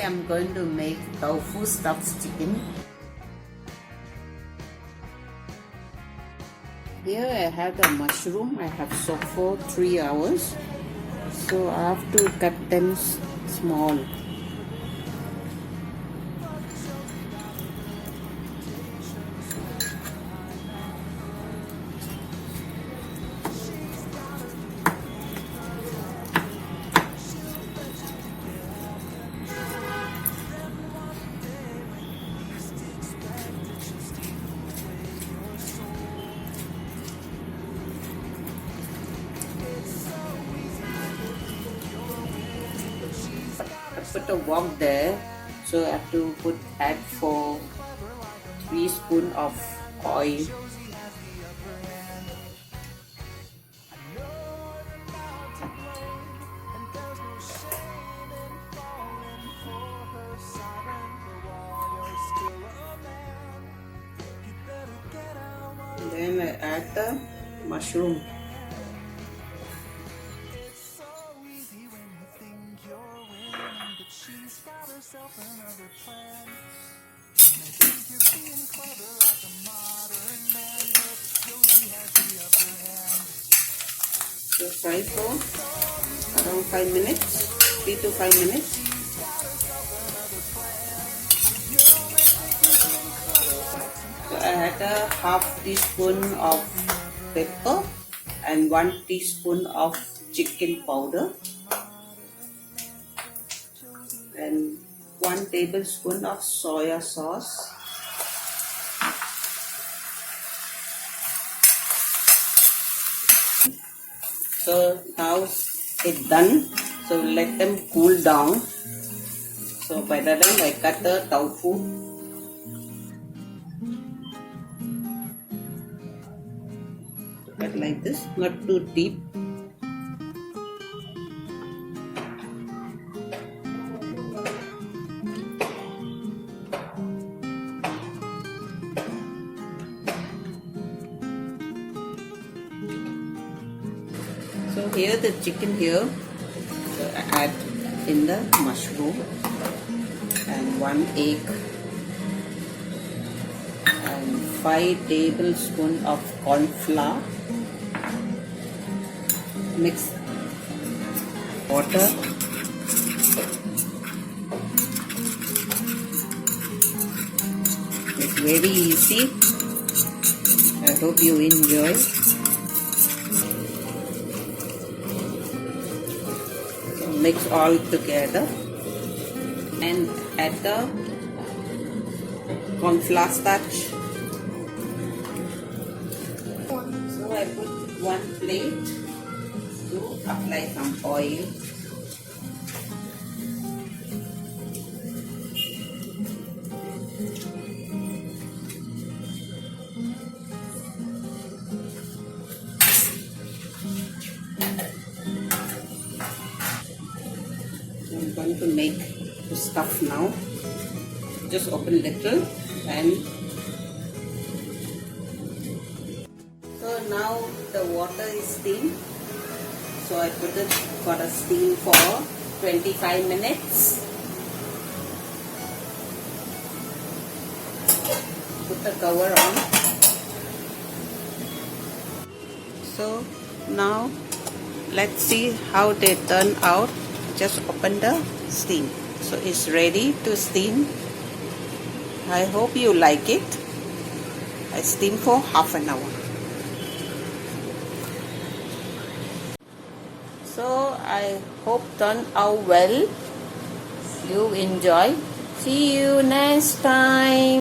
I'm going to make tofu stuffed chicken. Here I have the mushroom. I have soaked for 3 hours. So I have to cut them small. I put a wok there, so I have to add 3 spoons of oil. Then I add the mushroom. So fry for around 5 minutes, 3 to 5 minutes. So I add a half teaspoon of pepper and 1 teaspoon of chicken powder and 1 tablespoon of soya sauce. So now it's done. So let them cool down. So by the time I cut the tofu. Cut like this, not too deep. So here the chicken here, so I add in the mushroom and 1 egg and 5 tablespoons of corn flour. Mix water. It's very easy. I hope you enjoy. Mix all together and add the corn flour starch. So I put 1 plate to apply some oil. I'm going to make the stuff now. Just open little and so now the water is steamed. So I put it for a steam for 25 minutes. Put the cover on. So now let's see how they turn out. Just open the steam. So it's ready to steam. I hope you like it. I steam for half an hour. So I hope turn out well. You enjoy. See you next time.